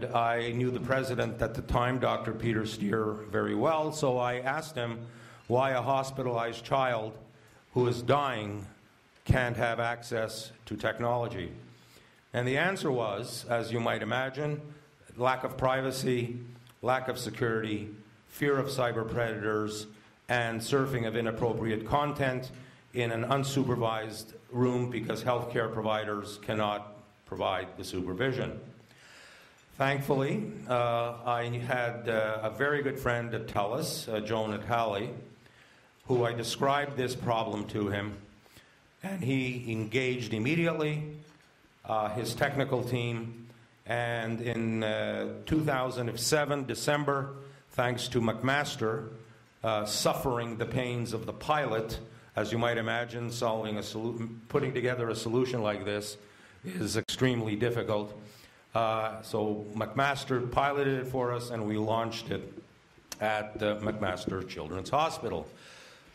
And I knew the president at the time, Dr. Peter Steer, very well, so I asked him why a hospitalized child who is dying can't have access to technology. And the answer was, as you might imagine, lack of privacy, lack of security, fear of cyber predators, and surfing of inappropriate content in an unsupervised room because healthcare providers cannot provide the supervision. Thankfully, I had a very good friend at TELUS, Joe Natale, who I described this problem to him, and he engaged immediately, his technical team, and in 2007, December, thanks to McMaster, suffering the pains of the pilot, as you might imagine, putting together a solution like this is extremely difficult. So McMaster piloted it for us, and we launched it at McMaster Children's Hospital.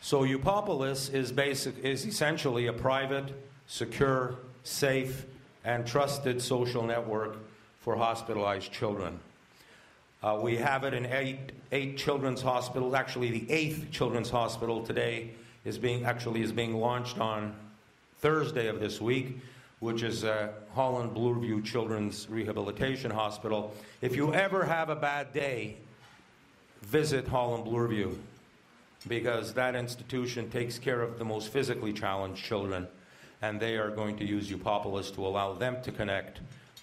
So Eupopolis is essentially a private, secure, safe, and trusted social network for hospitalized children. We have it in eight children's hospitals. Actually, the 8th children's hospital today is being launched on Thursday of this week, which is Holland Bloorview Children's Rehabilitation Hospital. If you ever have a bad day, visit Holland Bloorview, because that institution takes care of the most physically challenged children, and they are going to use Eupopolis to allow them to connect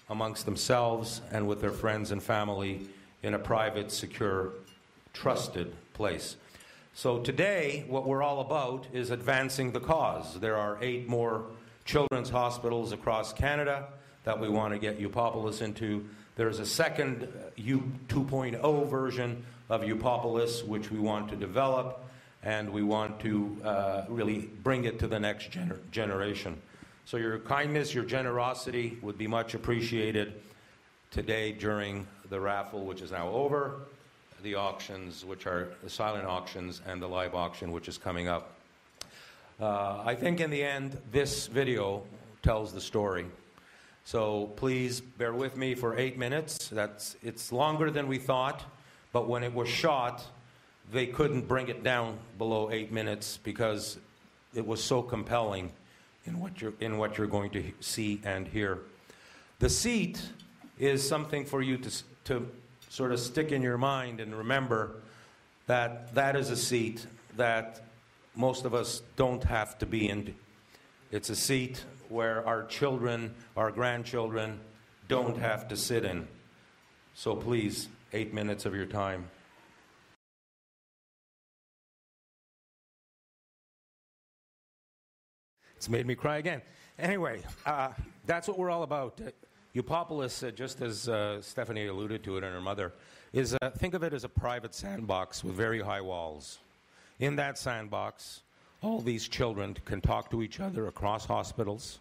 amongst themselves and with their friends and family in a private, secure, trusted place. So today, what we're all about is advancing the cause. There are 8 more children's hospitals across Canada that we want to get Eupopolis into. There's a second U 2.0 version of Eupopolis, which we want to develop, and we want to really bring it to the next generation. So your kindness, your generosity would be much appreciated today during the raffle, which is now over, the auctions, which are the silent auctions, and the live auction, which is coming up. I think in the end, this video tells the story. So please bear with me for 8 minutes. It's longer than we thought, but when it was shot, they couldn't bring it down below 8 minutes because it was so compelling in what you're going to see and hear. The seat is something for you to sort of stick in your mind and remember that that is a seat that most of us don't have to be in. It's a seat where our children, our grandchildren, don't have to sit in. So please, 8 minutes of your time. It's made me cry again. Anyway, that's what we're all about. Eupopolis, just as Stephanie alluded to it and her mother, is think of it as a private sandbox with very high walls. In that sandbox, all these children can talk to each other across hospitals.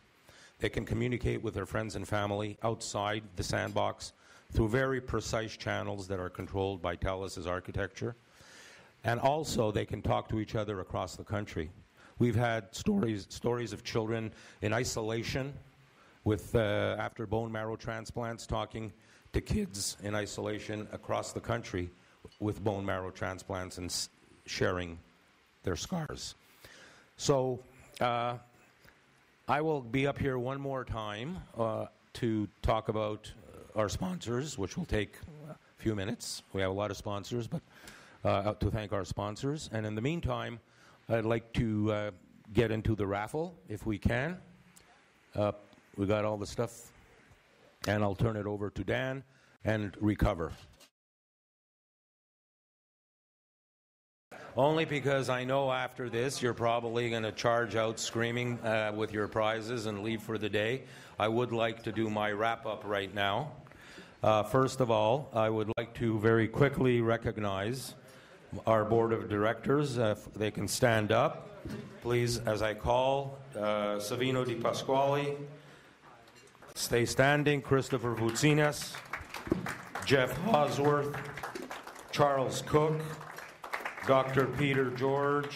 They can communicate with their friends and family outside the sandbox through very precise channels that are controlled by TELUS's architecture. And also, they can talk to each other across the country. We've had stories of children in isolation with after bone marrow transplants talking to kids in isolation across the country with bone marrow transplants and sharing their scars. So I will be up here one more time to talk about our sponsors, which will take a few minutes. We have a lot of sponsors, but to thank our sponsors. And in the meantime, I'd like to get into the raffle, if we can. We got all the stuff, and I'll turn it over to Dan and recover. Only because I know after this you're probably going to charge out screaming with your prizes and leave for the day. I would like to do my wrap-up right now. First of all, I would like to very quickly recognize our board of directors. If they can stand up, please, as I call. Savino Di Pasquale, stay standing. Christopher Vutsinas, Jeff Hosworth, Charles Cook, Dr. Peter George,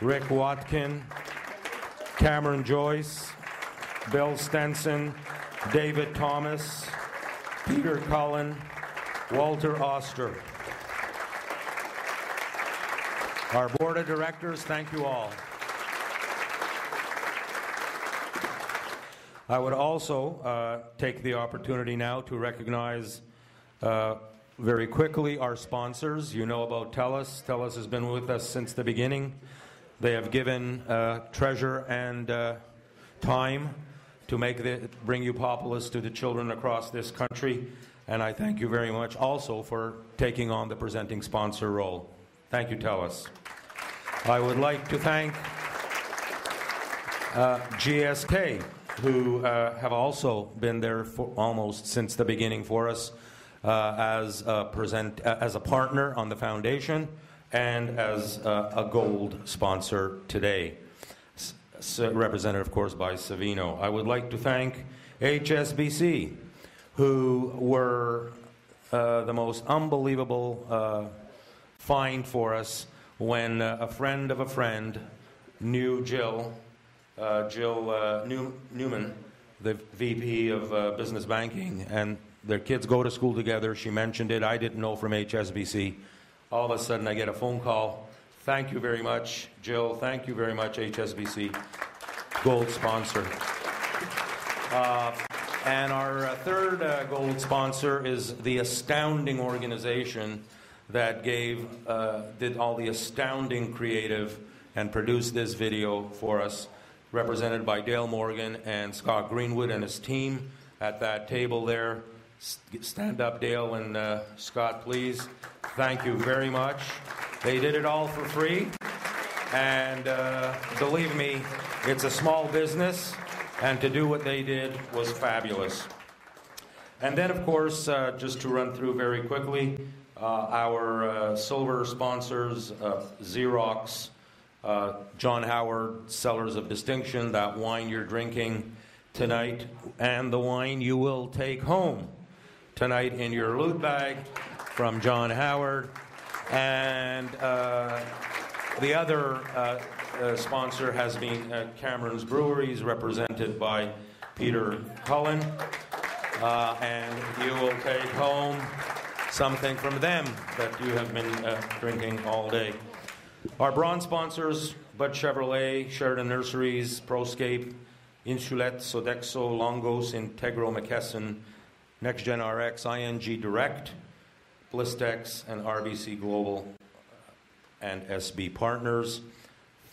Rick Watkin, Cameron Joyce, Bill Stenson, David Thomas, Peter Cullen, Walter Oster. Our board of directors, thank you all. I would also take the opportunity now to recognize very quickly our sponsors. You know about TELUS. TELUS has been with us since the beginning. They have given treasure and time to bring Eupopolis to the children across this country. And I thank you very much also for taking on the presenting sponsor role. Thank you, TELUS. I would like to thank GSK, who have also been there for almost since the beginning for us as a partner on the foundation and as a gold sponsor today, represented, of course, by Savino. I would like to thank HSBC, who were the most unbelievable find for us when a friend of a friend knew Jill Newman, the VP of Business Banking, and their kids go to school together. She mentioned it. I didn't know from HSBC. All of a sudden, I get a phone call. Thank you very much, Jill. Thank you very much, HSBC, gold sponsor. And our third gold sponsor is the astounding organization that did all the astounding creative and produced this video for us, represented by Dale Morgan and Scott Greenwood and his team at that table there. Stand up, Dale and Scott, please. Thank you very much. They did it all for free. And believe me, it's a small business, and to do what they did was fabulous. And then, of course, just to run through very quickly, our silver sponsors, Xerox, John Howard, Cellars of Distinction, that wine you're drinking tonight, and the wine you will take home tonight in your loot bag from John Howard. And the other sponsor has been Cameron's Breweries, represented by Peter Cullen. And you will take home something from them that you have been drinking all day. Our bronze sponsors, Bud Chevrolet, Sheridan Nurseries, Proscape, Insulet, Sodexo, Longos, Integro, McKesson, NextGen RX, ING Direct, Blistex, and RBC Global and SB Partners.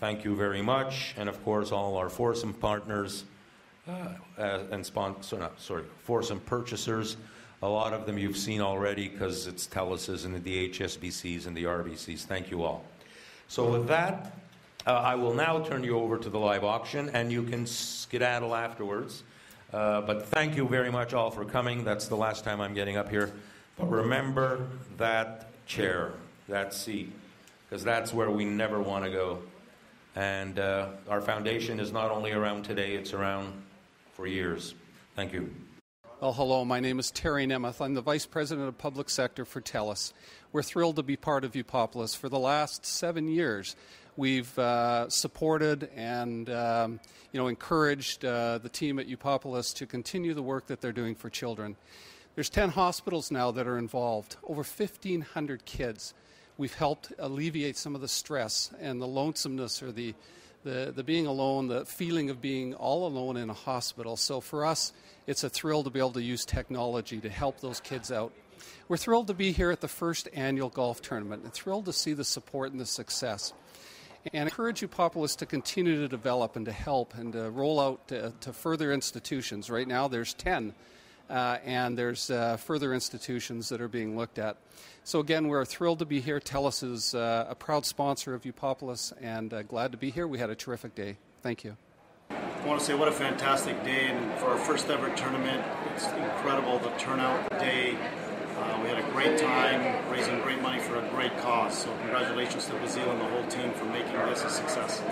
Thank you very much. And of course, all our Foursome partners Foursome purchasers. A lot of them you've seen already because it's TELUS's and the HSBCs and the RBCs. Thank you all. So with that, I will now turn you over to the live auction, and you can skedaddle afterwards. But thank you very much all for coming. That's the last time I'm getting up here. But remember that chair, that seat, because that's where we never want to go. And our foundation is not only around today, it's around for years. Thank you. Well, hello, my name is Terry Nemeth. I'm the Vice President of Public Sector for TELUS. We're thrilled to be part of Eupopolis. For the last 7 years, we've supported and encouraged the team at Eupopolis to continue the work that they're doing for children. There's 10 hospitals now that are involved, over 1,500 kids. We've helped alleviate some of the stress and the lonesomeness or the being alone, the feeling of being all alone in a hospital. So for us, it's a thrill to be able to use technology to help those kids out. We're thrilled to be here at the first annual golf tournament and thrilled to see the support and the success. And encourage Eupopolis to continue to develop and to help and to roll out to further institutions. Right now there's 10, and there's further institutions that are being looked at. So again, we're thrilled to be here. TELUS is a proud sponsor of Eupopolis, and glad to be here. We had a terrific day. Thank you. I want to say what a fantastic day, and for our first ever tournament, it's incredible the turnout day. We had a great time raising great money for a great cause. So congratulations to Bazile and the whole team for making this a success.